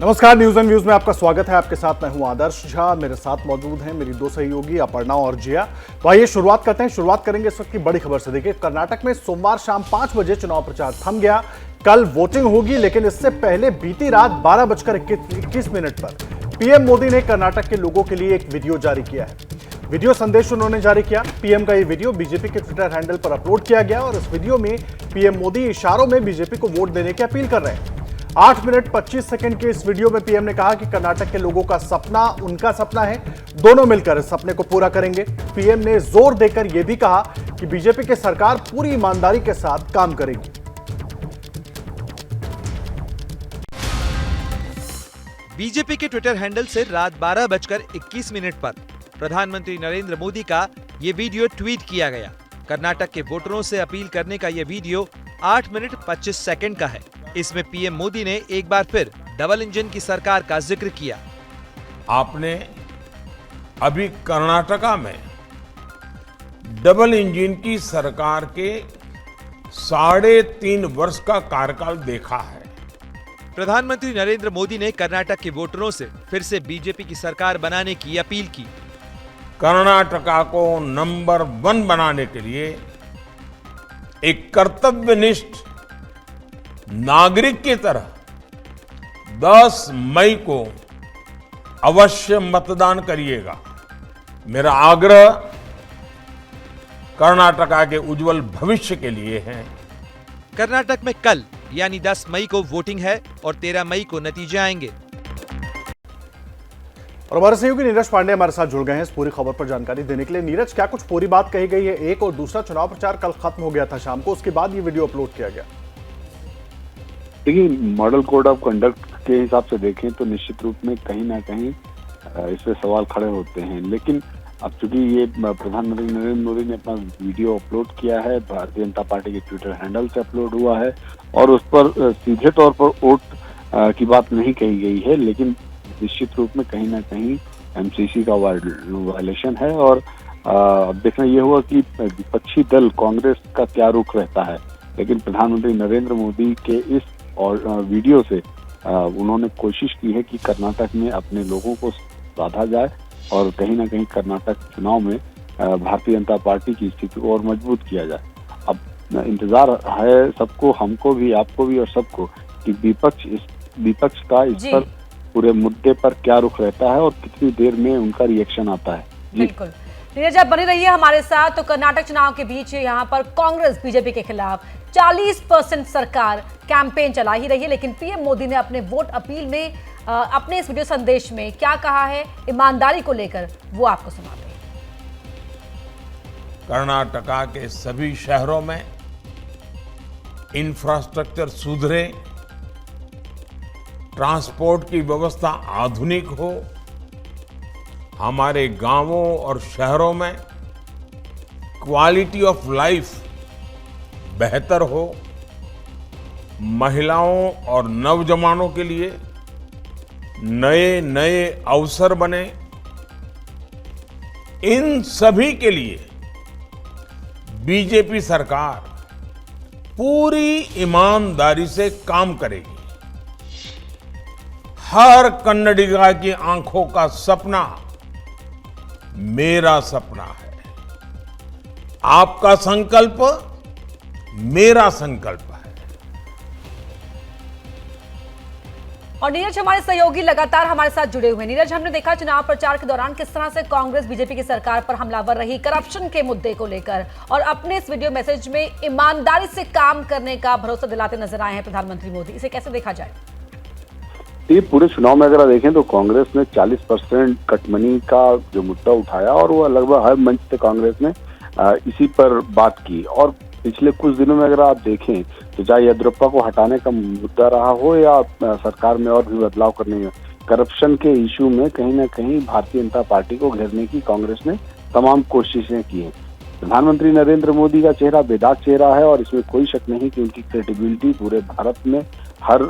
नमस्कार, news and views में आपका स्वागत है। आपके साथ मैं हूं आदर्श झा। मेरे साथ मौजूद हैं मेरी दो सहयोगी अपर्णा और जिया। तो आइए शुरुआत करते हैं। शुरुआत करेंगे इस वक्त की बड़ी खबर से। देखिए, कर्नाटक में सोमवार शाम 5 बजे चुनाव प्रचार थम गया। कल वोटिंग होगी, लेकिन इससे पहले बीती रात 12:21 पर पीएम मोदी ने कर्नाटक के लोगों के लिए एक वीडियो जारी किया है। वीडियो संदेश उन्होंने जारी किया। पीएम का ये वीडियो बीजेपी के ट्विटर हैंडल पर अपलोड किया गया और इस वीडियो में पीएम मोदी इशारों में बीजेपी को वोट देने की अपील कर रहे हैं। 8 मिनट 25 सेकंड के इस वीडियो में पीएम ने कहा कि कर्नाटक के लोगों का सपना उनका सपना है, दोनों मिलकर इस सपने को पूरा करेंगे। पीएम ने जोर देकर यह भी कहा कि बीजेपी की सरकार पूरी ईमानदारी के साथ काम करेगी। बीजेपी के ट्विटर हैंडल से रात 12:21 पर प्रधानमंत्री नरेंद्र मोदी का ये वीडियो ट्वीट किया गया। कर्नाटक के वोटरों से अपील करने का ये वीडियो 8 मिनट 25 सेकंड का है। इसमें पीएम मोदी ने एक बार फिर डबल इंजन की सरकार का जिक्र किया। आपने अभी कर्नाटका में डबल इंजन की सरकार के 3.5 वर्ष का कार्यकाल देखा है। प्रधानमंत्री नरेंद्र मोदी ने कर्नाटक के वोटरों से फिर से बीजेपी की सरकार बनाने की अपील की। कर्नाटका को नंबर 1 बनाने के लिए एक कर्तव्यनिष्ठ नागरिक की तरह 10 मई को अवश्य मतदान करिएगा। मेरा आग्रह कर्नाटका के उज्जवल भविष्य के लिए है। कर्नाटक में कल यानी 10 मई को वोटिंग है और 13 मई को नतीजे आएंगे। और हमारे सहयोगी नीरज पांडे हमारे साथ जुड़ गए हैं इस पूरी खबर पर जानकारी देने के लिए। नीरज, क्या कुछ पूरी बात कही गई है? एक और दूसरा चुनाव प्रचार कल खत्म हो गया था शाम को, उसके बाद ये वीडियो अपलोड किया गया। देखिए, मॉडल कोड ऑफ कंडक्ट के हिसाब से देखें तो निश्चित रूप में कहीं ना कहीं इस पे सवाल खड़े होते हैं, लेकिन अब चूंकि ये प्रधानमंत्री नरेंद्र मोदी ने अपना वीडियो अपलोड किया है, भारतीय जनता पार्टी के ट्विटर हैंडल से अपलोड हुआ है और उस पर सीधे तौर पर वोट की बात नहीं कही गई है, लेकिन निश्चित रूप में कहीं ना कहीं एमसीसी का वायलेशन है। और अब देखना ये हुआ कि विपक्षी दल कांग्रेस का क्या रुख रहता है, लेकिन प्रधानमंत्री नरेंद्र मोदी के इस और वीडियो से उन्होंने कोशिश की है कि कर्नाटक में अपने लोगों को साधा जाए और कहीं ना कहीं कर्नाटक चुनाव में भारतीय जनता पार्टी की स्थिति को और मजबूत किया जाए। अब इंतजार है सबको, हमको भी, आपको भी और सबको, कि विपक्ष का इस पर पूरे मुद्दे पर क्या रुख रहता है और कितनी देर में उनका रिएक्शन आता है। बिल्कुल नीरज, आप बने रहिए हमारे साथ। तो कर्नाटक चुनाव के बीच यहाँ पर कांग्रेस बीजेपी के खिलाफ 40% सरकार कैंपेन चला ही रही है, लेकिन पीएम मोदी ने अपने वोट अपील में अपने इस वीडियो संदेश में क्या कहा है ईमानदारी को लेकर, वो आपको सुनाते हैं। कर्नाटका के सभी शहरों में इंफ्रास्ट्रक्चर सुधरे, ट्रांसपोर्ट की व्यवस्था आधुनिक हो, हमारे गांवों और शहरों में क्वालिटी ऑफ लाइफ बेहतर हो, महिलाओं और नौजवानों के लिए नए नए अवसर बने, इन सभी के लिए बीजेपी सरकार पूरी ईमानदारी से काम करेगी। हर कन्नडिगा की आंखों का सपना मेरा सपना है, आपका संकल्प मेरा संकल्प है। और नीरज, हमारे सहयोगी लगातार हमारे साथ जुड़े हुए हैं। नीरज, हमने देखा चुनाव प्रचार के दौरान किस तरह से कांग्रेस बीजेपी की सरकार पर हमलावर रही करप्शन के मुद्दे को लेकर, और अपने इस वीडियो मैसेज में ईमानदारी से काम करने का भरोसा दिलाते नजर आए हैं प्रधानमंत्री मोदी। इसे कैसे देखा जाए? ये पूरे चुनाव में अगर देखें तो कांग्रेस ने 40% कटमनी का जो मुद्दा उठाया और वो लगभग हर मंच से कांग्रेस ने इसी पर बात की। और पिछले कुछ दिनों में अगर आप देखें तो चाहे येदियुरप्पा को हटाने का मुद्दा रहा हो या सरकार में और भी बदलाव करने में, करप्शन के इशू में कहीं ना कहीं भारतीय जनता पार्टी को घेरने की कांग्रेस ने तमाम कोशिशें की हैं। प्रधानमंत्री नरेंद्र मोदी का चेहरा बेदाग चेहरा है और इसमें कोई शक नहीं कि उनकी क्रेडिबिलिटी पूरे भारत में हर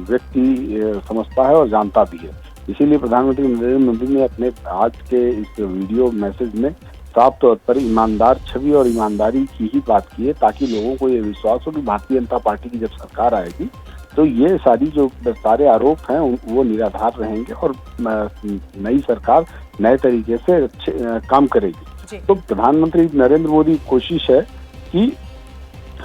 व्यक्ति समझता है और जानता भी है। इसीलिए प्रधानमंत्री नरेंद्र मोदी ने अपने आज के इस वीडियो मैसेज में साफ तौर पर ईमानदार छवि और ईमानदारी की ही बात की है, ताकि लोगों को ये विश्वास हो कि भारतीय जनता पार्टी की जब सरकार आएगी तो ये सारे आरोप हैं वो निराधार रहेंगे और नई सरकार नए तरीके से अच्छे काम करेगी। तो प्रधानमंत्री नरेंद्र मोदी की कोशिश है कि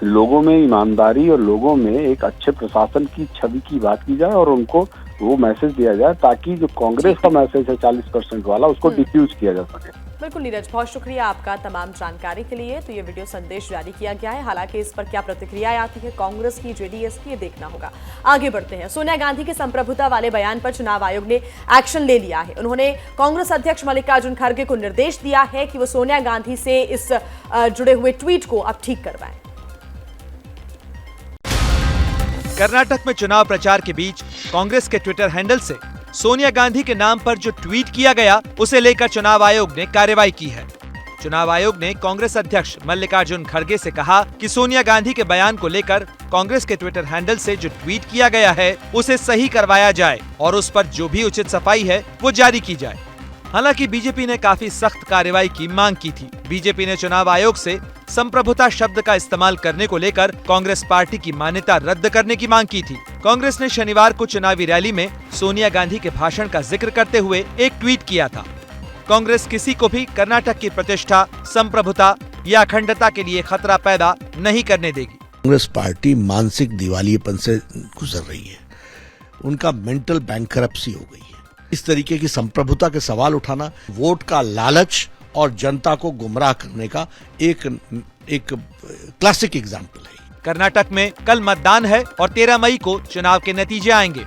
लोगों में ईमानदारी और लोगों में एक अच्छे प्रशासन की छवि की बात की जाए और उनको वो मैसेज दिया जाए ताकि जो कांग्रेस का मैसेज है 40% वाला उसको डिफ्यूज किया जा सके। बिल्कुल नीरज, बहुत शुक्रिया आपका तमाम जानकारी के लिए। तो ये वीडियो संदेश जारी किया गया है, हालांकि इस पर क्या प्रतिक्रियाएं आती है कांग्रेस की, जेडीएस की, ये देखना होगा। आगे बढ़ते हैं। सोनिया गांधी के संप्रभुता वाले बयान पर चुनाव आयोग ने एक्शन ले लिया है। उन्होंने कांग्रेस अध्यक्ष मल्लिकार्जुन खड़गे को निर्देश दिया है कि वो सोनिया गांधी से इस जुड़े हुए ट्वीट को अब ठीक करवाएं। कर्नाटक में चुनाव प्रचार के बीच कांग्रेस के ट्विटर हैंडल से सोनिया गांधी के नाम पर जो ट्वीट किया गया उसे लेकर चुनाव आयोग ने कार्रवाई की है। चुनाव आयोग ने कांग्रेस अध्यक्ष मल्लिकार्जुन खड़गे से कहा कि सोनिया गांधी के बयान को लेकर कांग्रेस के ट्विटर हैंडल से जो ट्वीट किया गया है उसे सही करवाया जाए और उस पर जो भी उचित सफाई है वो जारी की जाए। हालांकि बीजेपी ने काफी सख्त कार्रवाई की मांग की थी। बीजेपी ने चुनाव आयोग से संप्रभुता शब्द का इस्तेमाल करने को लेकर कांग्रेस पार्टी की मान्यता रद्द करने की मांग की थी। कांग्रेस ने शनिवार को चुनावी रैली में सोनिया गांधी के भाषण का जिक्र करते हुए एक ट्वीट किया था। कांग्रेस किसी को भी कर्नाटक की प्रतिष्ठा, संप्रभुता या अखंडता के लिए खतरा पैदा नहीं करने देगी। कांग्रेस पार्टी मानसिक दिवालियेपन से गुजर रही है, उनका मेंटल बैंकरप्सी हो गई है। इस तरीके की संप्रभुता के सवाल उठाना वोट का लालच और जनता को गुमराह करने का एक क्लासिक एग्जाम्पल है। कर्नाटक में कल मतदान है और 13 मई को चुनाव के नतीजे आएंगे।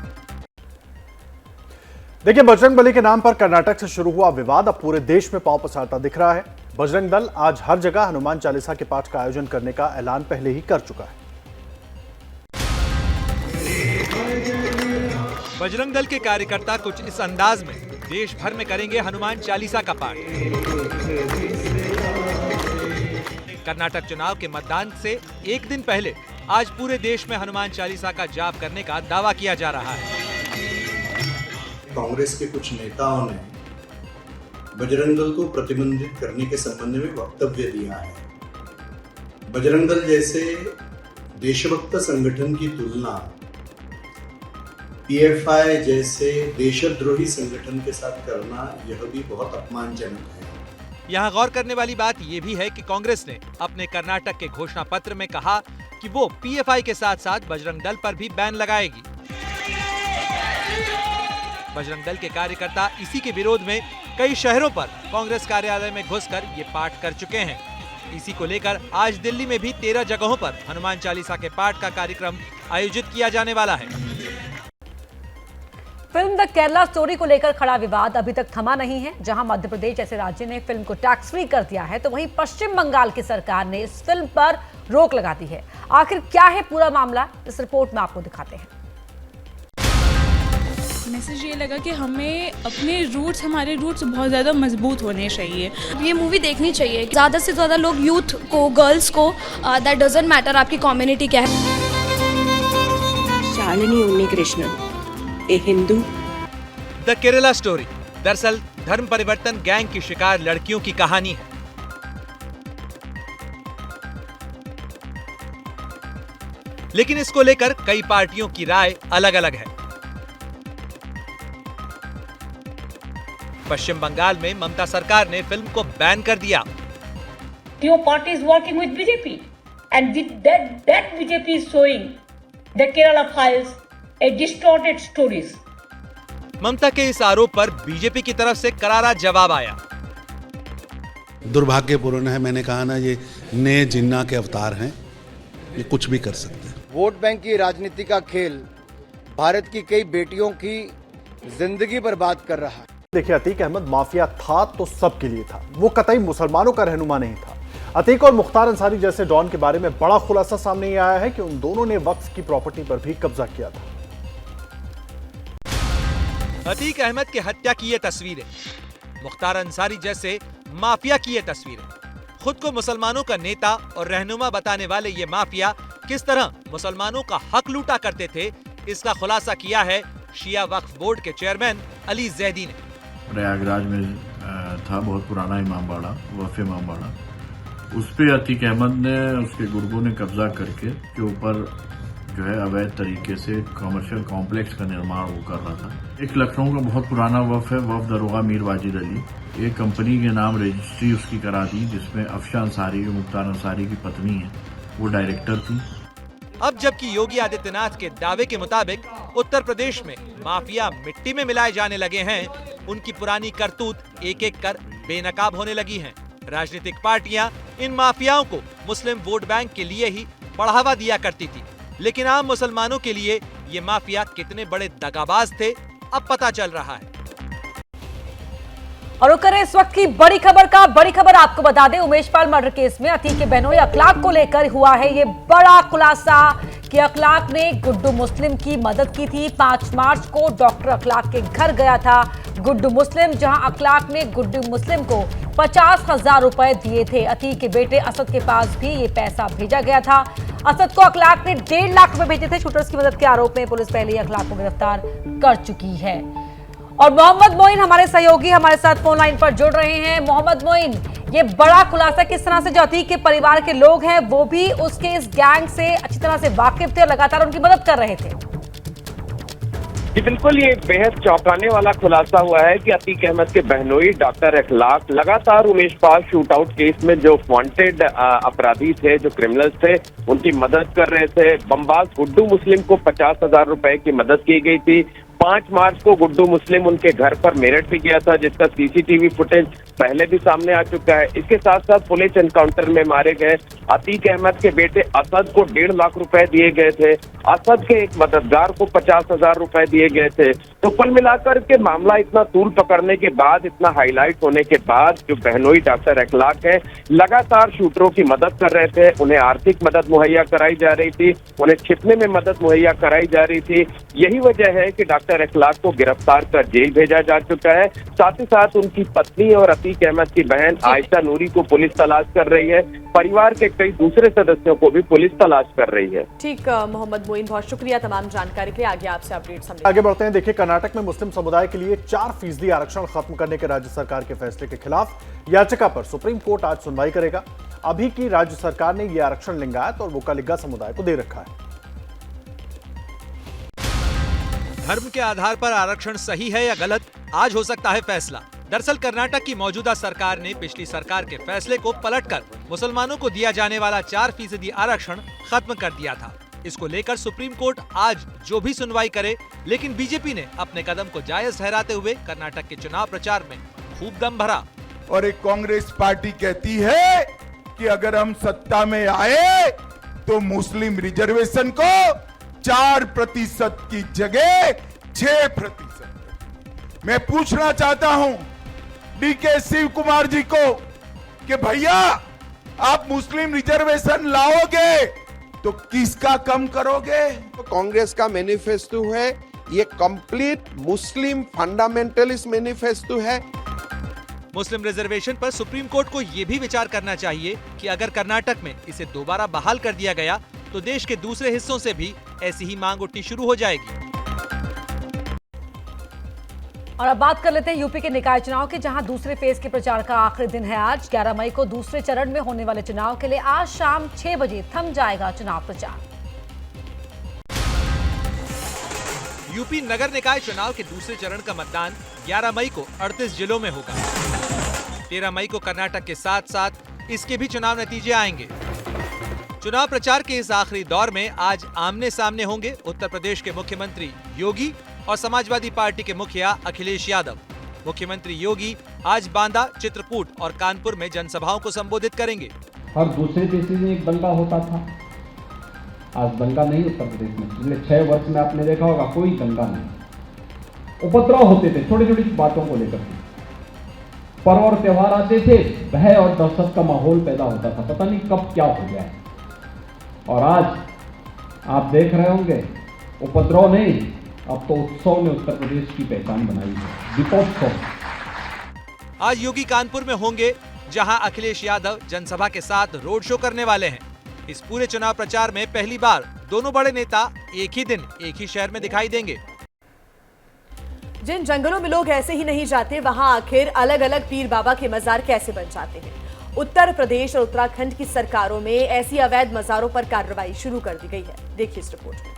देखिए, बजरंगबली के नाम पर कर्नाटक से शुरू हुआ विवाद अब पूरे देश में पांव पसारता दिख रहा है। बजरंग दल आज हर जगह हनुमान चालीसा के पाठ का आयोजन करने का ऐलान पहले ही कर चुका है। बजरंग दल के कार्यकर्ता कुछ इस अंदाज में देश भर में करेंगे हनुमान चालीसा का पाठ। कर्नाटक चुनाव के मतदान से एक दिन पहले आज पूरे देश में हनुमान चालीसा का जाप करने का दावा किया जा रहा है। कांग्रेस के कुछ नेताओं ने बजरंग दल को प्रतिबंधित करने के संबंध में वक्तव्य दिया है। बजरंग दल जैसे देशभक्त संगठन की तुलना पीएफआई जैसे देशद्रोही संगठन के साथ करना यह भी बहुत अपमानजनक है। यहाँ गौर करने वाली बात यह भी है कि कांग्रेस ने अपने कर्नाटक के घोषणा पत्र में कहा कि वो पीएफआई के साथ साथ बजरंग दल पर भी बैन लगाएगी। बजरंग दल के कार्यकर्ता इसी के विरोध में कई शहरों पर कांग्रेस कार्यालय में घुसकर ये पाठ कर चुके हैं। इसी को लेकर आज दिल्ली में भी 13 जगहों पर हनुमान चालीसा के पाठ का कार्यक्रम आयोजित किया जाने वाला है। फिल्म द केरला स्टोरी को लेकर खड़ा विवाद अभी तक थमा नहीं है। जहां मध्य प्रदेश जैसे राज्य ने फिल्म को टैक्स फ्री कर दिया है, तो वहीं पश्चिम बंगाल की सरकार ने इस फिल्म पर रोक लगा दी है। आखिर क्या है पूरा मामला, इस रिपोर्ट में आपको दिखाते हैं। मैसेज ये लगा कि हमें अपने रूट्स, हमारे रूट्स बहुत ज़्यादा मजबूत होने चाहिए। ये मूवी देखनी चाहिए। ज़्यादा से ज़्यादा लोग यूथ को, गर्ल्स को, दैट डजंट मैटर आपकी कम्युनिटी क्या है। शालिनी उन्नीकृष्णन, ए हिंदू। द केरला स्टोरी दरअसल धर्म परिवर्तन गैंग की शिकार लड़कियों की कहानी है। लेकिन इसको लेकर कई पार्टियों की राय अलग अलग है। पश्चिम बंगाल में ममता सरकार ने फिल्म को बैन कर दिया। Your party is working with BJP, and that BJP is showing the Kerala files a distorted stories. ममता के इस आरोप पर बीजेपी की तरफ से करारा जवाब आया। दुर्भाग्यपूर्ण है, मैंने कहा ना, ये नए जिन्ना के अवतार हैं, ये कुछ भी कर सकते हैं। वोट बैंक की राजनीति का खेल भारत की कई बेटियों की जिंदगी बर्बाद कर रहा है। देखिए, अतीक अहमद माफिया था तो सबके लिए था, वो कतई मुसलमानों का रहनुमा नहीं था। अतीक और मुख्तार अंसारी जैसे डॉन के बारे में बड़ा खुलासा सामने ये आया है कि उन दोनों ने वक्फ की प्रॉपर्टी पर भी कब्जा किया था। अतीक अहमद के हत्या की ये तस्वीरें, मुख्तार अंसारी जैसे माफिया की ये तस्वीरें, खुद को मुसलमानों का नेता और रहनुमा बताने वाले ये माफिया किस तरह मुसलमानों का हक लूटा करते थे, इसका खुलासा किया है शिया वक्फ बोर्ड के चेयरमैन अली जैदी ने। प्रयागराज में था बहुत पुराना इमाम बाड़ा, वक्फ इमाम बाड़ा, उस पे अतीक अहमद ने, उसके गुर्गों ने कब्जा करके के ऊपर जो है अवैध तरीके से कमर्शियल कॉम्प्लेक्स का निर्माण वो कर रहा था। एक लखनऊ का बहुत पुराना वफ है, वफ दरोगा मीर वाजिद अली। एक कंपनी के नाम रजिस्ट्री उसकी करा दी, जिसमें अफशा अंसारी, मुख्तार अंसारी की पत्नी है, वो डायरेक्टर थी। अब जबकि योगी आदित्यनाथ के दावे के मुताबिक उत्तर प्रदेश में माफिया मिट्टी में मिलाए जाने लगे हैं, उनकी पुरानी करतूत एक एक कर बेनकाब होने लगी हैं। राजनीतिक पार्टियां इन माफियाओं को मुस्लिम वोट बैंक के लिए ही बढ़ावा दिया करती थी, लेकिन आम मुसलमानों के लिए ये माफिया कितने बड़े दगाबाज थे अब पता चल रहा है। और करें इस वक्त की बड़ी खबर का। बड़ी खबर आपको बता दें, उमेश पाल मर्डर केस में अतीक के बहनोई अखलाक को लेकर हुआ है ये बड़ा खुलासा कि अखलाक ने गुड्डू मुस्लिम की मदद की थी। 5 मार्च को डॉक्टर अखलाक के घर गया था गुड्डू मुस्लिम, जहां अखलाक ने गुड्डू मुस्लिम को 50,000 रुपए दिए थे। अतीक के बेटे असद के पास भी ये पैसा भेजा गया था। असद को अखलाक ने 1.5 लाख रुपए भेजे थे। शूटर्स की मदद के आरोप में पुलिस पहले ही अखलाक को गिरफ्तार कर चुकी है। और मोहम्मद मोइन हमारे सहयोगी हमारे साथ फोन लाइन पर जुड़ रहे हैं। मोहम्मद मोइन, ये बड़ा खुलासा किस तरह से जो अतीक के परिवार के लोग हैं वो भी उसके इस गैंग से अच्छी तरह से वाकिफ थे और लगातार उनकी मदद कर रहे थे। जी बिल्कुल, ये बेहद चौंकाने वाला खुलासा हुआ है कि अतीक अहमद के बहनोई डॉक्टर अखलाक लगातार उमेश पाल शूटआउट केस में जो वांटेड अपराधी थे, जो क्रिमिनल्स थे, उनकी मदद कर रहे थे। बमबाज गुड्डू मुस्लिम को 50,000 रुपए की मदद की गई थी। 5 मार्च को गुड्डू मुस्लिम उनके घर पर मेरठ भी गया था, जिसका सीसीटीवी फुटेज पहले भी सामने आ चुका है। इसके साथ साथ पुलिस एनकाउंटर में मारे गए अतीक अहमद के बेटे असद को 1.5 लाख रुपए दिए गए थे। असद के एक मददगार को 50,000 रुपए दिए गए थे। तो कुल मिलाकर के मामला इतना तूल पकड़ने के बाद, इतना हाईलाइट होने के बाद, जो बहनोई डॉक्टर अखलाक है लगातार शूटरों की मदद कर रहे थे। उन्हें आर्थिक मदद मुहैया कराई जा रही थी, उन्हें छिपने में मदद मुहैया कराई जा रही थी। यही वजह है कि डॉक्टर अखलाक को गिरफ्तार कर जेल भेजा जा चुका है। साथ ही साथ उनकी पत्नी और अतीक अहमद की बहन आयशा नूरी को पुलिस तलाश कर रही है। परिवार के कई दूसरे सदस्यों को भी पुलिस तलाश कर रही है। ठीक, मोहम्मद मोइन, बहुत शुक्रिया तमाम जानकारी के लिए। आगे आपसे अपडेट्स आगे बढ़ते हैं। देखिए, कर्नाटक में मुस्लिम समुदाय के लिए 4% आरक्षण खत्म करने के राज्य सरकार के फैसले के खिलाफ याचिका पर सुप्रीम कोर्ट आज सुनवाई करेगा। अभी की राज्य सरकार ने यह आरक्षण लिंगायत और वोकालिगा समुदाय को दे रखा है। धर्म के आधार पर आरक्षण सही है या गलत, आज हो सकता है फैसला। दरअसल कर्नाटक की मौजूदा सरकार ने पिछली सरकार के फैसले को पलटकर मुसलमानों को दिया जाने वाला 4% आरक्षण खत्म कर दिया था। इसको लेकर सुप्रीम कोर्ट आज जो भी सुनवाई करे, लेकिन बीजेपी ने अपने कदम को जायज ठहराते हुए कर्नाटक के चुनाव प्रचार में खूब दम भरा। और एक कांग्रेस पार्टी कहती है कि अगर हम सत्ता में आए तो मुस्लिम रिजर्वेशन को 4% की जगह 6%। मैं पूछना चाहता हूं डीके शिव कुमार जी को कि भैया आप मुस्लिम रिजर्वेशन लाओगे तो किसका कम करोगे? तो कांग्रेस का मैनिफेस्टो है, ये कंप्लीट मुस्लिम फंडामेंटलिस्ट मैनिफेस्टो है। मुस्लिम रिजर्वेशन पर सुप्रीम कोर्ट को ये भी विचार करना चाहिए कि अगर कर्नाटक में इसे दोबारा बहाल कर दिया गया तो देश के दूसरे हिस्सों से भी ऐसी ही मांग उठनी शुरू हो जाएगी। और अब बात कर लेते हैं यूपी के निकाय चुनाव की, जहां दूसरे फेज के प्रचार का आखिरी दिन है आज। 11 मई को दूसरे चरण में होने वाले चुनाव के लिए आज शाम 6 बजे थम जाएगा चुनाव प्रचार। यूपी नगर निकाय चुनाव के दूसरे चरण का मतदान 11 मई को 38 जिलों में होगा। 13 मई को कर्नाटक के साथ साथ इसके भी चुनाव नतीजे आएंगे। चुनाव प्रचार के इस आखिरी दौर में आज आमने सामने होंगे उत्तर प्रदेश के मुख्यमंत्री योगी और समाजवादी पार्टी के मुखिया अखिलेश यादव। मुख्यमंत्री योगी आज बांदा, चित्रकूट और कानपुर में जनसभाओं को संबोधित करेंगे। हर दूसरे देश में एक दंगा होता था, आज दंगा नहीं उत्तर प्रदेश में। पिछले 6 वर्ष में आपने देखा होगा कोई दंगा नहीं। उपद्रव होते थे छोटी छोटी बातों को लेकर, पर्व और त्योहार आते थे, भय और दहशत का माहौल पैदा होता था, पता नहीं कब क्या हो गया। और आज आप देख रहे होंगे उपद्रव नहीं, अब तो उत्सव ने उत्तर प्रदेश की पहचान बनाई है, दीपोत्सव। आज योगी कानपुर में होंगे, जहां अखिलेश यादव जनसभा के साथ रोड शो करने वाले हैं। इस पूरे चुनाव प्रचार में पहली बार दोनों बड़े नेता एक ही दिन एक ही शहर में दिखाई देंगे। जिन जंगलों में लोग ऐसे ही नहीं जाते, वहां आखिर अलग अलग पीर बाबा के मजार कैसे बन जाते हैं? उत्तर प्रदेश और उत्तराखंड की सरकारों में ऐसी अवैध मज़ारों पर कार्रवाई शुरू कर दी गई है। देखिए इस रिपोर्ट में।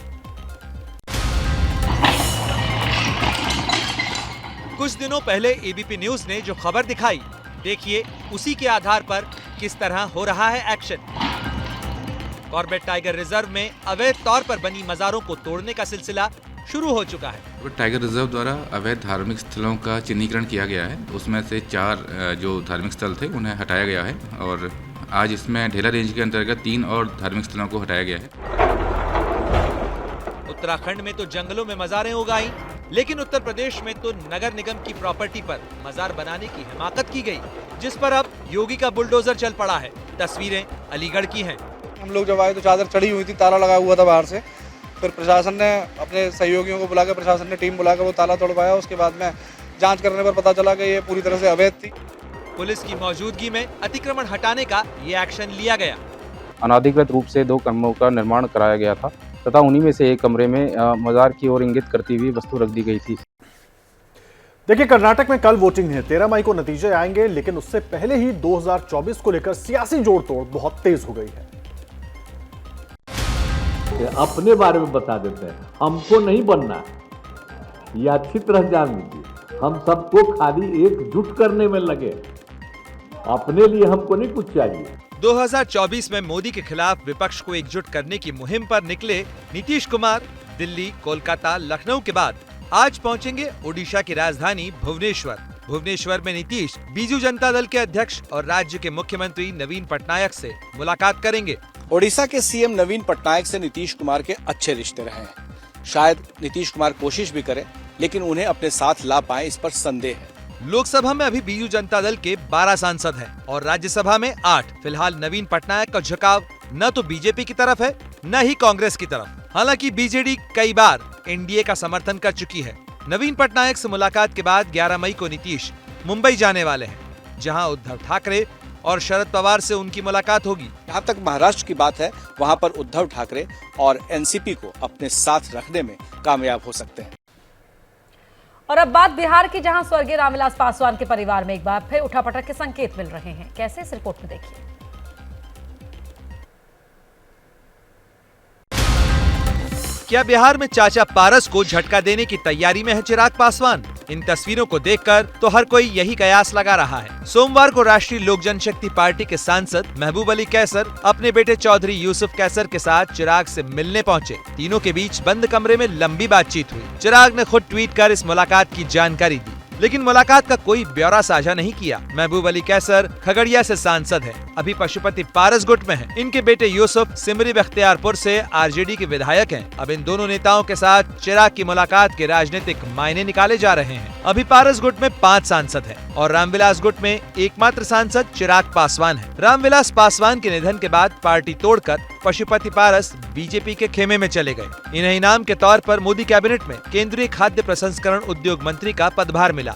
कुछ दिनों पहले एबीपी न्यूज ने जो खबर दिखाई, देखिए उसी के आधार पर किस तरह हो रहा है एक्शन। कॉर्बेट टाइगर रिजर्व में अवैध तौर पर बनी मज़ारों को तोड़ने का सिलसिला शुरू हो चुका है। टाइगर रिजर्व द्वारा अवैध धार्मिक स्थलों का चिन्हीकरण किया गया है। उसमें से 4 जो धार्मिक स्थल थे उन्हें हटाया गया है और आज इसमें ढेला रेंज के अंतर्गत 3 और धार्मिक स्थलों को हटाया गया है। उत्तराखंड में तो जंगलों में मज़ारें उगाई, लेकिन उत्तर प्रदेश में तो नगर निगम की प्रॉपर्टी पर मज़ार बनाने की हिमाकत की गई, जिस पर अब योगी का बुलडोजर चल पड़ा है। तस्वीरें अलीगढ़ की हैं। हम लोग जब आए तो चादर चढ़ी हुई थी, ताला लगा हुआ था बाहर से। फिर प्रशासन ने अपने सहयोगियों को बुलाकर, प्रशासन ने टीम बुलाकर वो ताला तोड़वाया। उसके बाद में जांच करने पर पता चला कि ये पूरी तरह से अवैध थी। पुलिस की मौजूदगी में अतिक्रमण हटाने का ये एक्शन लिया गया। अनाधिकृत रूप से 2 कमरों का निर्माण कराया गया था तथा उन्हीं में से एक कमरे में मज़ार की ओर इंगित करती हुई वस्तु रख दी गई थी। देखिए, कर्नाटक में कल वोटिंग है, 13 मई को नतीजे आएंगे, लेकिन उससे पहले ही 2024 को लेकर सियासी जोड़ तोड़ बहुत तेज हो गई है। अपने बारे में बता देते हैं, हमको नहीं बनना, ये अच्छी तरह जान लीजिए। हम सबको खाली एकजुट करने में लगे, अपने लिए हमको नहीं कुछ चाहिए। 2024 में मोदी के खिलाफ विपक्ष को एकजुट करने की मुहिम पर निकले नीतीश कुमार दिल्ली, कोलकाता, लखनऊ के बाद आज पहुंचेंगे ओडिशा की राजधानी भुवनेश्वर। भुवनेश्वर में नीतीश बीजू जनता दल के अध्यक्ष और राज्य के मुख्यमंत्री नवीन पटनायक से मुलाकात करेंगे। ओडिशा के सीएम नवीन पटनायक से नीतीश कुमार के अच्छे रिश्ते रहे हैं। शायद नीतीश कुमार कोशिश भी करें, लेकिन उन्हें अपने साथ ला पाए, इस पर संदेह है। लोकसभा में अभी बीजू जनता दल के 12 सांसद हैं और राज्यसभा में 8। फिलहाल नवीन पटनायक का झुकाव न तो बीजेपी की तरफ है, न ही कांग्रेस की तरफ। हालांकि बीजेडी कई बार एनडीए का समर्थन कर चुकी है। नवीन पटनायक से मुलाकात के बाद 11 मई को नीतीश मुंबई जाने वाले हैं, जहां उद्धव ठाकरे और शरद पवार से उनकी मुलाकात होगी। जहाँ तक महाराष्ट्र की बात है, वहाँ पर उद्धव ठाकरे और एनसीपी को अपने साथ रखने में कामयाब हो सकते हैं। और अब बात बिहार की, जहां स्वर्गीय रामविलास पासवान के परिवार में एक बार फिर उठापटक के संकेत मिल रहे हैं। कैसे, इस रिपोर्ट में देखिए। क्या बिहार में चाचा पारस को झटका देने की तैयारी में है चिराग पासवान? इन तस्वीरों को देखकर तो हर कोई यही कयास लगा रहा है। सोमवार को राष्ट्रीय लोक जनशक्ति पार्टी के सांसद महबूब अली कैसर अपने बेटे चौधरी यूसुफ कैसर के साथ चिराग से मिलने पहुंचे। तीनों के बीच बंद कमरे में लंबी बातचीत हुई। चिराग ने खुद ट्वीट कर इस मुलाकात की जानकारी दी, लेकिन मुलाकात का कोई ब्यौरा साझा नहीं किया। महबूब अली कैसर खगड़िया से सांसद हैं, अभी पशुपति पारस गुट में हैं। इनके बेटे यूसुफ सिमरी बख्तियारपुर से आरजेडी के विधायक हैं। अब इन दोनों नेताओं के साथ चिराग की मुलाकात के राजनीतिक मायने निकाले जा रहे हैं। अभी पारस गुट में 5 सांसद हैं और रामविलास गुट में एकमात्र सांसद चिराग पासवान है। रामविलास पासवान के निधन के बाद पार्टी तोड़कर पशुपति पारस बीजेपी के खेमे में चले गए। इन्हें इनाम के तौर पर मोदी कैबिनेट में केंद्रीय खाद्य प्रसंस्करण उद्योग मंत्री का पदभार मिला।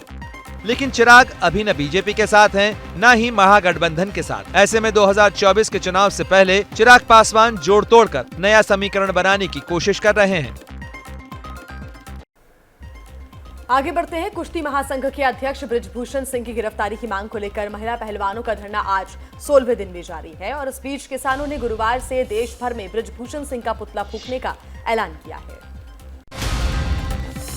लेकिन चिराग अभी न बीजेपी के साथ हैं, न ही महागठबंधन के साथ। ऐसे में 2024 के चुनाव से पहले चिराग पासवान जोड़ तोड़कर नया समीकरण बनाने की कोशिश कर रहे हैं। आगे बढ़ते हैं। कुश्ती महासंघ के अध्यक्ष बृजभूषण सिंह की गिरफ्तारी की मांग को लेकर महिला पहलवानों का धरना आज 16वें दिन भी जारी है और इस बीच किसानों ने गुरुवार से देश भर में बृजभूषण सिंह का पुतला फूंकने का ऐलान किया है।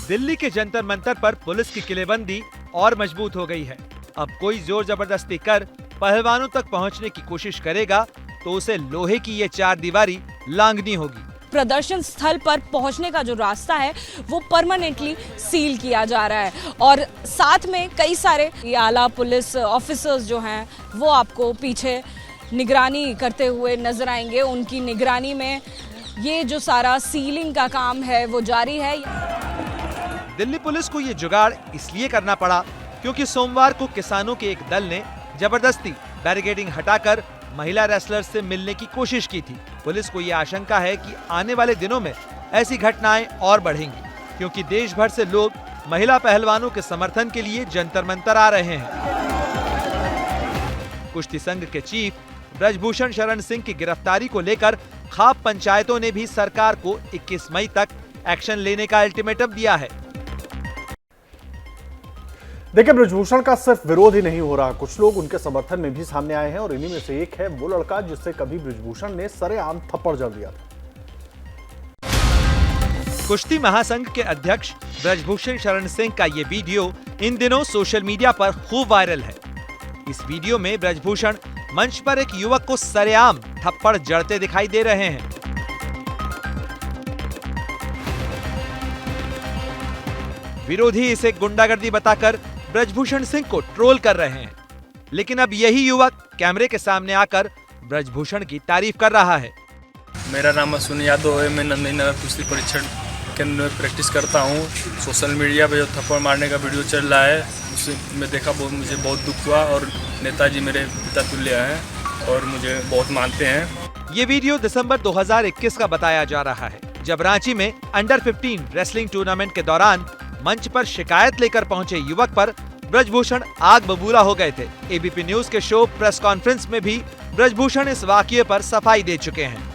दिल्ली के जंतर मंतर पर पुलिस की किलेबंदी और मजबूत हो गई है। अब कोई जोर जबरदस्ती कर पहलवानों तक पहुंचने की कोशिश करेगा तो उसे लोहे की ये 4 दीवारी लांघनी होगी। प्रदर्शन स्थल पर पहुंचने का जो रास्ता है वो परमानेंटली सील किया जा रहा है और साथ में कई सारे आला पुलिस ऑफिसर्स जो हैं वो आपको पीछे निगरानी करते हुए नजर आएंगे। उनकी निगरानी में ये जो सारा सीलिंग का काम है वो जारी है। दिल्ली पुलिस को ये जुगाड़ इसलिए करना पड़ा क्योंकि सोमवार को किसानों के एक दल ने जबरदस्ती बैरिकेडिंग हटाकर महिला रेसलर्स से मिलने की कोशिश की थी। पुलिस को ये आशंका है कि आने वाले दिनों में ऐसी घटनाएं और बढ़ेंगी क्योंकि देश भर से लोग महिला पहलवानों के समर्थन के लिए जंतर मंतर आ रहे हैं। कुश्ती संघ के चीफ बृजभूषण शरण सिंह की गिरफ्तारी को लेकर खाप पंचायतों ने भी सरकार को 21 मई तक एक्शन लेने का अल्टीमेटम दिया है। देखिए, ब्रजभूषण का सिर्फ विरोध ही नहीं हो रहा, कुछ लोग उनके समर्थन में भी सामने आए हैं और इन्हीं में से एक है वो लड़का जिससे कभी ब्रजभूषण ने सरेआम थप्पड़ जड़ दिया था। कुश्ती महासंघ के अध्यक्ष ब्रजभूषण शरण सिंह का ये वीडियो इन दिनों सोशल मीडिया पर खूब वायरल है। इस वीडियो में ब्रजभूषण मंच पर एक युवक को सरेआम थप्पड़ जड़ते दिखाई दे रहे हैं। विरोधी इसे गुंडागर्दी बताकर ब्रजभूषण सिंह को ट्रोल कर रहे हैं, लेकिन अब यही युवक कैमरे के सामने आकर ब्रजभूषण की तारीफ कर रहा है। मेरा नाम अश्विन यादव है। मैं नंदनी नगर कुश्ती परीक्षण केंद्र में प्रैक्टिस करता हूँ। सोशल मीडिया पे जो थप्पड़ मारने का वीडियो चल रहा है उसे मैं देखा, मुझे बहुत दुख हुआ और नेताजी मेरे पिता तुल्य हैं और मुझे बहुत मानते हैं। ये वीडियो दिसंबर 2021 का बताया जा रहा है, जब रांची में अंडर 15 रेसलिंग टूर्नामेंट के दौरान मंच पर शिकायत लेकर पहुंचे युवक पर ब्रजभूषण आग बबूला हो गए थे। एबीपी न्यूज के शो प्रेस कॉन्फ्रेंस में भी ब्रजभूषण इस वाकये पर सफाई दे चुके हैं।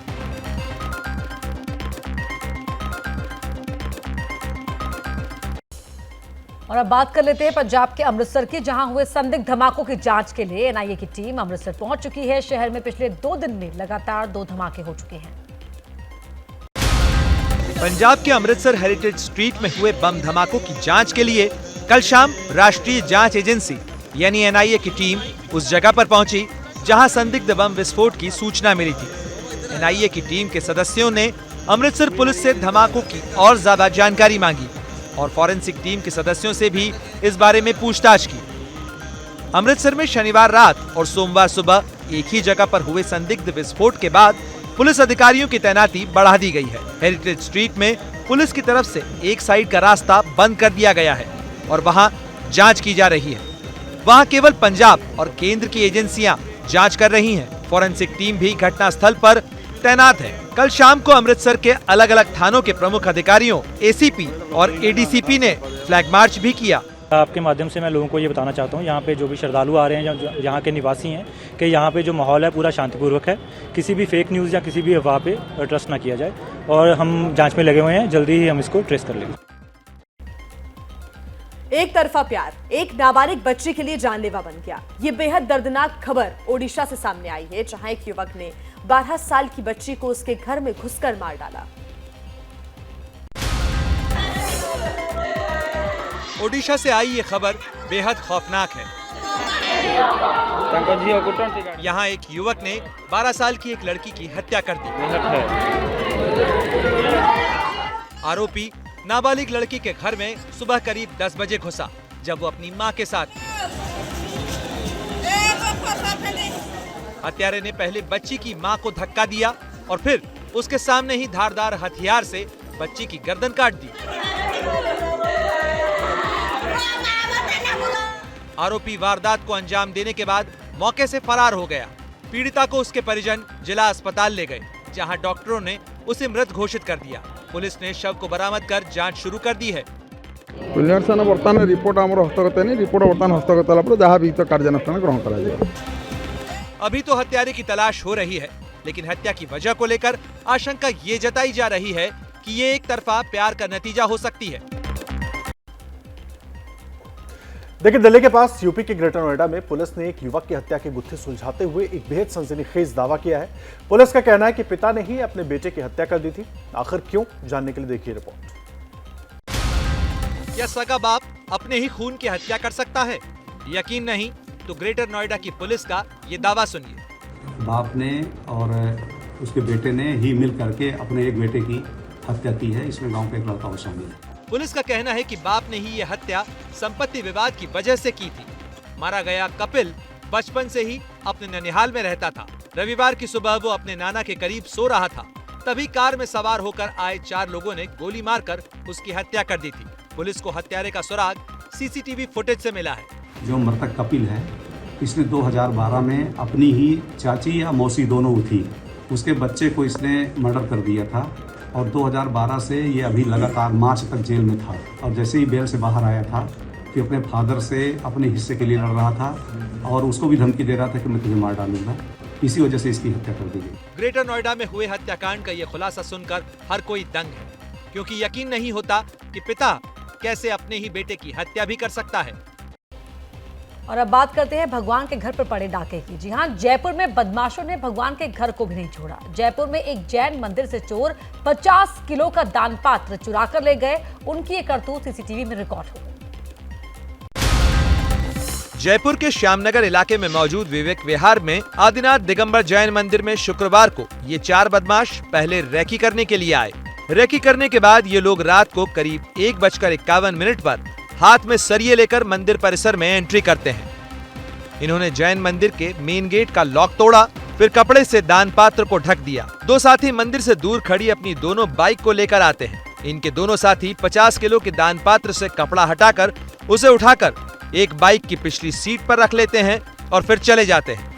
और अब बात कर लेते हैं पंजाब के अमृतसर की, जहां हुए संदिग्ध धमाकों की जांच के लिए एनआईए की टीम अमृतसर पहुंच चुकी है। शहर में पिछले 2 दिन में लगातार 2 धमाके हो चुके हैं। पंजाब के अमृतसर हेरिटेज स्ट्रीट में हुए बम धमाकों की जांच के लिए कल शाम राष्ट्रीय जांच एजेंसी यानी एनआईए की टीम उस जगह पर पहुंची जहां संदिग्ध बम विस्फोट की सूचना मिली थी। एनआईए की टीम के सदस्यों ने अमृतसर पुलिस से धमाकों की और ज्यादा जानकारी मांगी और फॉरेंसिक टीम के सदस्यों से भी इस बारे में पूछताछ की। अमृतसर में शनिवार रात और सोमवार सुबह एक ही जगह पर हुए संदिग्ध विस्फोट के बाद पुलिस अधिकारियों की तैनाती बढ़ा दी गई है। हेरिटेज स्ट्रीट में पुलिस की तरफ से एक साइड का रास्ता बंद कर दिया गया है और वहां जांच की जा रही है। वहां केवल पंजाब और केंद्र की एजेंसियां जांच कर रही हैं। फॉरेंसिक टीम भी घटनास्थल पर तैनात है। कल शाम को अमृतसर के अलग अलग थानों के प्रमुख अधिकारियों, एसीपी और एडीसीपी ने फ्लैग मार्च भी किया। आपके माध्यम से मैं लोगों को ये बताना चाहता हूँ, यहाँ पे जो भी श्रद्धालु आ रहे हैं, यहाँ के निवासी हैं, कि यहाँ पे जो माहौल है पूरा शांतिपूर्वक है। किसी भी फेक न्यूज़ या किसी भी अफवाह पे ट्रस्ट ना किया जाए और हम जांच में लगे हुए हैं, जल्दी ही हम इसको ट्रेस कर लेंगे। एक तरफा प्यार एक नाबालिग बच्ची के लिए जानलेवा बन गया। ये बेहद दर्दनाक खबर ओडिशा से सामने आई है, जहां एक युवक ने 12 साल की बच्ची को उसके घर में घुसकर मार डाला। ओडिशा से आई ये खबर बेहद खौफनाक है। यहाँ एक युवक ने 12 साल की एक लड़की की हत्या कर दी। आरोपी नाबालिग लड़की के घर में सुबह करीब 10 बजे घुसा, जब वो अपनी मां के साथ थी। हत्यारे ने पहले बच्ची की मां को धक्का दिया और फिर उसके सामने ही धारदार हथियार से बच्ची की गर्दन काट दी। आरोपी वारदात को अंजाम देने के बाद मौके से फरार हो गया। पीड़िता को उसके परिजन जिला अस्पताल ले गए, जहां डॉक्टरों ने उसे मृत घोषित कर दिया। पुलिस ने शव को बरामद कर जांच शुरू कर दी है। बर्तमान रिपोर्ट आम हस्तगत नहीं, रिपोर्ट बर्तमान हस्तगत होला जहाँ भी कार्यानुष्ठान ग्रहण करा। अभी तो हत्यारे की तलाश हो रही है, लेकिन हत्या की वजह को लेकर आशंका ये जताई जा रही है कि ये एक तरफा प्यार का नतीजा हो सकती है। देखिए, दिल्ली के पास यूपी के ग्रेटर नोएडा में पुलिस ने एक युवक की हत्या के गुत्थे सुलझाते हुए एक बेहद सनसनीखेज दावा किया है। पुलिस का कहना है कि पिता ने ही अपने बेटे की हत्या कर दी थी। आखिर क्यों, जानने के लिए देखिए रिपोर्ट। क्या सगा बाप अपने ही खून की हत्या कर सकता है? यकीन नहीं तो ग्रेटर नोएडा की पुलिस का ये दावा सुनिए। बाप ने और उसके बेटे ने ही मिल करके अपने एक बेटे की हत्या की है। इसमें गांव का एक लड़का शामिल है। पुलिस का कहना है कि बाप ने ही ये हत्या संपत्ति विवाद की वजह से की थी। मारा गया कपिल बचपन से ही अपने ननिहाल में रहता था। रविवार की सुबह वो अपने नाना के करीब सो रहा था, तभी कार में सवार होकर आए 4 लोगों ने गोली मारकर उसकी हत्या कर दी थी। पुलिस को हत्यारे का सुराग सीसीटीवी फुटेज से मिला है। जो मृतक कपिल है, इसने 2012 में अपनी ही चाची या मौसी दोनों थी, उसके बच्चे को इसने मर्डर कर दिया था और 2012 से ये अभी लगातार मार्च तक जेल में था। और जैसे ही बेल से बाहर आया था कि अपने फादर से अपने हिस्से के लिए लड़ रहा था और उसको भी धमकी दे रहा था कि मैं तुझे मार डालूंगा। इसी वजह से इसकी हत्या कर दी गई। ग्रेटर नोएडा में हुए हत्याकांड का ये खुलासा सुनकर हर कोई दंग है, क्योंकि यकीन नहीं होता कि पिता कैसे अपने ही बेटे की हत्या भी कर सकता है। और अब बात करते हैं भगवान के घर पर पड़े डाके की। जी हां, जयपुर में बदमाशों ने भगवान के घर को भी नहीं छोड़ा। जयपुर में एक जैन मंदिर से चोर 50 किलो का दान पात्र चुरा कर ले गए। उनकी ये करतूत सीसीटीवी में रिकॉर्ड हो गई। जयपुर के श्यामनगर इलाके में मौजूद विवेक विहार में आदिनाथ दिगंबर जैन मंदिर में शुक्रवार को ये 4 बदमाश पहले रेकी करने के लिए आए। रेकी करने के बाद ये लोग रात को करीब 1:51 पर हाथ में सरिये लेकर मंदिर परिसर में एंट्री करते हैं। इन्होंने जैन मंदिर के मेन गेट का लॉक तोड़ा, फिर कपड़े से दान पात्र को ढक दिया। 2 साथी मंदिर से दूर खड़ी अपनी दोनों बाइक को लेकर आते हैं। इनके दोनों साथी 50 किलो के दान पात्र से कपड़ा हटाकर उसे उठाकर एक बाइक की पिछली सीट पर रख लेते हैं और फिर चले जाते हैं।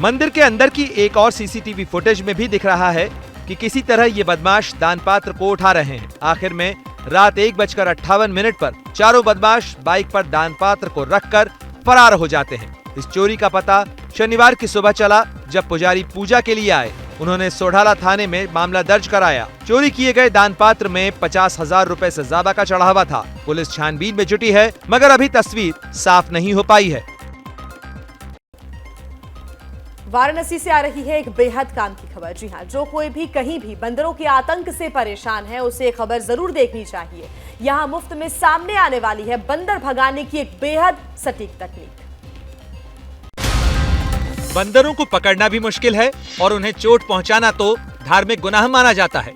मंदिर के अंदर की एक और सीसीटीवी फुटेज में भी दिख रहा है कि किसी तरह ये बदमाश दान पात्र को उठा रहे हैं। आखिर में रात 1:58 पर चारों बदमाश बाइक पर दान पात्र को रखकर फरार हो जाते हैं। इस चोरी का पता शनिवार की सुबह चला, जब पुजारी पूजा के लिए आए। उन्होंने सोढ़ाला थाने में मामला दर्ज कराया। चोरी किए गए दान पात्र में 50,000 रुपए से ज्यादा का चढ़ावा था। पुलिस छानबीन में जुटी है, मगर अभी तस्वीर साफ नहीं हो पाई है। वाराणसी से आ रही है एक बेहद काम की खबर। जी हां, जो कोई भी कहीं भी बंदरों के आतंक से परेशान है उसे खबर जरूर देखनी चाहिए। यहां मुफ्त में सामने आने वाली है बंदर भगाने की एक बेहद सटीक तकनीक। बंदरों को पकड़ना भी मुश्किल है और उन्हें चोट पहुंचाना तो धार्मिक गुनाह माना जाता है,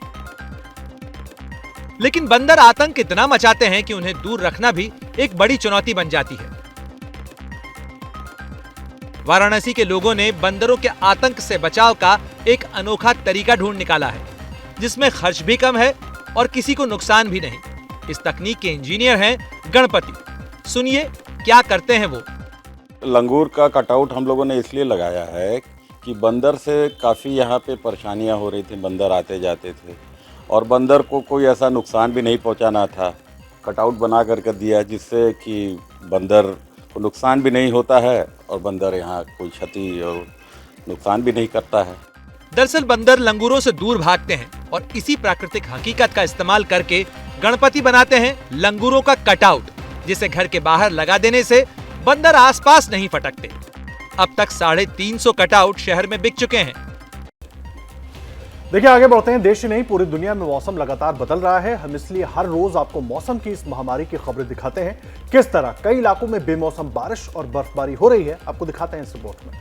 लेकिन बंदर आतंक इतना मचाते हैं कि उन्हें दूर रखना भी एक बड़ी चुनौती बन जाती है। वाराणसी के लोगों ने बंदरों के आतंक से बचाव का एक अनोखा तरीका ढूंढ निकाला है, जिसमें खर्च भी कम है और किसी को नुकसान भी नहीं। इस तकनीक के इंजीनियर हैं गणपति। सुनिए क्या करते हैं वो। लंगूर का कटआउट हम लोगों ने इसलिए लगाया है कि बंदर से काफ़ी यहाँ पे परेशानियाँ हो रही थी। बंदर आते जाते थे और बंदर को कोई ऐसा नुकसान भी नहीं पहुँचाना था। कटआउट बना करके दिया जिससे कि बंदर को नुकसान भी नहीं होता है और बंदर यहाँ कोई क्षति और नुकसान भी नहीं करता है। दरअसल बंदर लंगूरों से दूर भागते हैं और इसी प्राकृतिक हकीकत का इस्तेमाल करके गणपति बनाते हैं लंगूरों का कटआउट, जिसे घर के बाहर लगा देने से बंदर आसपास नहीं फटकते। अब तक 350 कटआउट शहर में बिक चुके हैं। देखिए आगे बढ़ते हैं। देश ही नहीं पूरी दुनिया में मौसम लगातार बदल रहा है। हम इसलिए हर रोज आपको मौसम की इस महामारी की खबरें दिखाते हैं। किस तरह कई इलाकों में बेमौसम बारिश और बर्फबारी हो रही है, आपको दिखाते हैं इस रिपोर्ट में।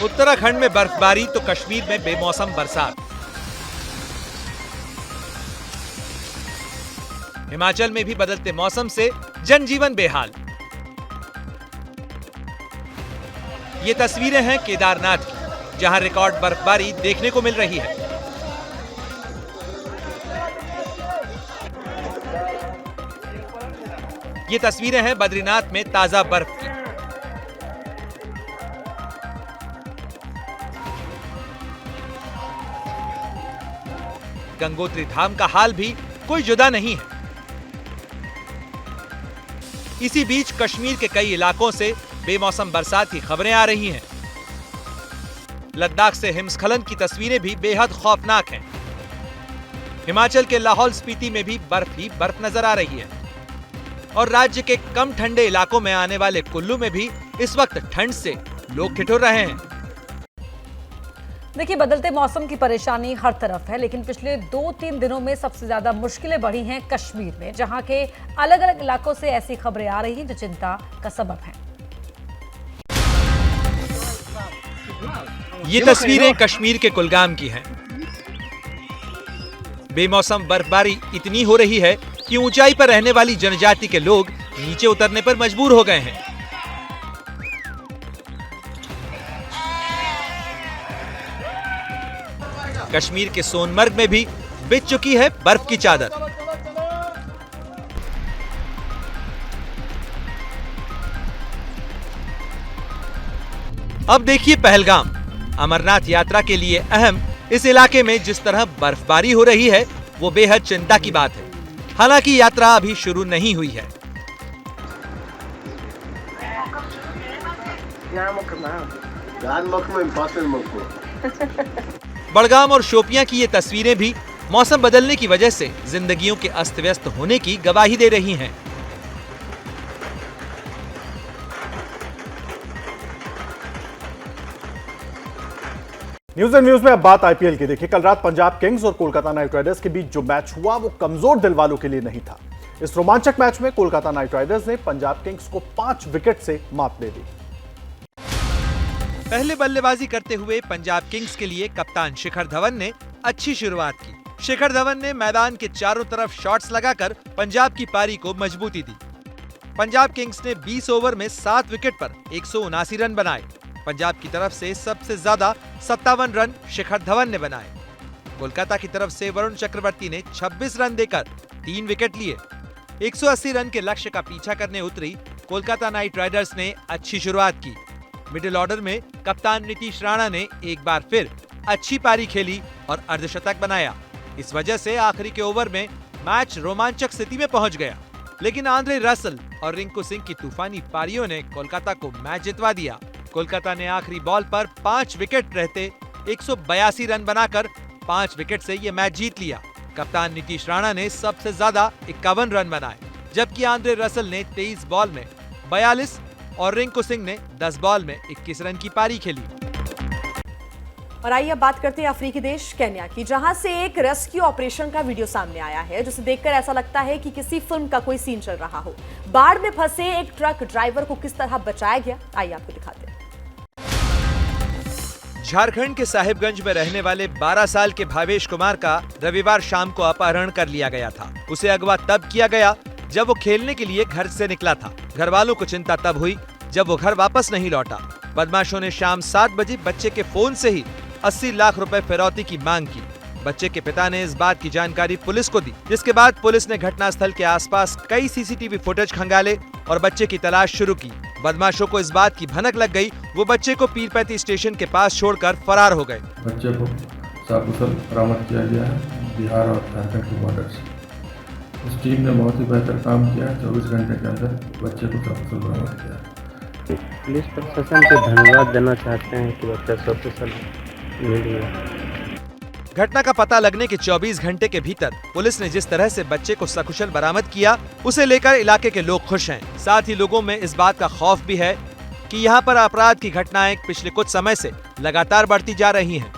उत्तराखंड में बर्फबारी तो कश्मीर में बेमौसम बरसात। हिमाचल में भी बदलते मौसम से जनजीवन बेहाल। ये तस्वीरें हैं केदारनाथ की, जहां रिकॉर्ड बर्फबारी देखने को मिल रही है। ये तस्वीरें हैं बद्रीनाथ में ताजा बर्फ की। गंगोत्री धाम का हाल भी कोई जुदा नहीं है। इसी बीच कश्मीर के कई इलाकों से बेमौसम बरसात की खबरें आ रही हैं। लद्दाख से हिमस्खलन की तस्वीरें भी बेहद खौफनाक हैं। हिमाचल के लाहौल स्पीति में भी बर्फ ही बर्फ नजर आ रही है और राज्य के कम ठंडे इलाकों में आने वाले कुल्लू में भी इस वक्त ठंड से लोग ठिठुर रहे हैं। देखिए बदलते मौसम की परेशानी हर तरफ है, लेकिन पिछले 2-3 दिनों में सबसे ज्यादा मुश्किलें बढ़ी हैं कश्मीर में, जहां के अलग अलग इलाकों से ऐसी खबरें आ रही हैं जो चिंता का सबब हैं। ये तस्वीरें कश्मीर के कुलगाम की हैं। बेमौसम बर्फबारी इतनी हो रही है कि ऊंचाई पर रहने वाली जनजाति के लोग नीचे उतरने पर मजबूर हो गए हैं। कश्मीर के सोनमर्ग में भी बिछ चुकी है बर्फ की चादर। अब देखिए पहलगाम। अमरनाथ यात्रा के लिए अहम इस इलाके में जिस तरह बर्फबारी हो रही है वो बेहद चिंता की बात है। हालांकि यात्रा अभी शुरू नहीं हुई है। बड़गाम और शोपियां की ये तस्वीरें भी मौसम बदलने की वजह से जिंदगियों के अस्त व्यस्त होने की गवाही दे रही हैं। न्यूज एंड व्यूज में अब बात आईपीएल की। देखिए, कल रात पंजाब किंग्स और कोलकाता नाइट राइडर्स के बीच जो मैच हुआ वो कमजोर दिल वालों के लिए नहीं था। इस रोमांचक मैच में कोलकाता नाइट राइडर्स ने पंजाब किंग्स को 5 विकेट से मात दे दी। पहले बल्लेबाजी करते हुए पंजाब किंग्स के लिए कप्तान शिखर धवन ने अच्छी शुरुआत की। शिखर धवन ने मैदान के चारों तरफ शॉट्स लगाकर पंजाब की पारी को मजबूती दी। पंजाब किंग्स ने 20 ओवर में 7 विकेट पर 179 रन बनाए। पंजाब की तरफ से सबसे ज्यादा 57 रन शिखर धवन ने बनाए। कोलकाता की तरफ से वरुण चक्रवर्ती ने 26 रन देकर 3 विकेट लिए। 180 रन के लक्ष्य का पीछा करने उतरी कोलकाता नाइट राइडर्स ने अच्छी शुरुआत की। मिडिल ऑर्डर में कप्तान नीतीश राणा ने एक बार फिर अच्छी पारी खेली और अर्धशतक बनाया। इस वजह से आखिरी के ओवर में मैच रोमांचक स्थिति में पहुंच गया, लेकिन आंद्रे रसल और रिंकू सिंह की तूफानी पारियों ने कोलकाता को मैच जितवा दिया। कोलकाता ने आखिरी बॉल पर 5 विकेट रहते 182 रन बनाकर 5 विकेट से ये मैच जीत लिया। कप्तान नीतीश राणा ने सबसे ज्यादा 51 रन बनाए, जबकि आंद्रे रसल ने 23 बॉल में 42 और रिंकू सिंह ने 10 बॉल में 21 रन की पारी खेली। और आइए अब बात करते हैं अफ्रीकी देश केन्या की, जहां से एक रेस्क्यू ऑपरेशन का वीडियो सामने आया है, जिसे देखकर ऐसा लगता है कि किसी फिल्म का कोई सीन चल रहा हो। बाढ़ में फंसे एक ट्रक ड्राइवर को किस तरह बचाया गया, आइए आपको दिखाते हैं। झारखंड के साहिबगंज में रहने वाले 12 साल के भावेश कुमार का रविवार शाम को अपहरण कर लिया गया था। उसे अगवा तब किया गया जब वो खेलने के लिए घर से निकला था। घर वालों को चिंता तब हुई जब वो घर वापस नहीं लौटा। बदमाशों ने शाम 7 बजे बच्चे के फोन से ही 80 लाख रुपए फिरौती की मांग की। बच्चे के पिता ने इस बात की जानकारी पुलिस को दी, जिसके बाद पुलिस ने घटनास्थल के आसपास कई सीसीटीवी फुटेज खंगाले और बच्चे की तलाश शुरू की। बदमाशों को इस बात की भनक लग गई, वो बच्चे को पीरपैंती स्टेशन के पास छोड़कर फरार हो गए। बच्चे को सकुशल बरामद किया गया है बिहार और झारखंड के बॉर्डर से। इस टीम ने बहुत ही बेहतर काम किया। 24 घंटे के अंदर बच्चे को सकुशल बरामद किया। पुलिस प्रशासन को धन्यवाद देना चाहते हैं कि बच्चा सकुशल मिल गया। घटना का पता लगने के 24 घंटे के भीतर पुलिस ने जिस तरह से बच्चे को सकुशल बरामद किया, उसे लेकर इलाके के लोग खुश हैं। साथ ही लोगों में इस बात का खौफ भी है कि यहाँ पर अपराध की घटनाएं पिछले कुछ समय से लगातार बढ़ती जा रही हैं।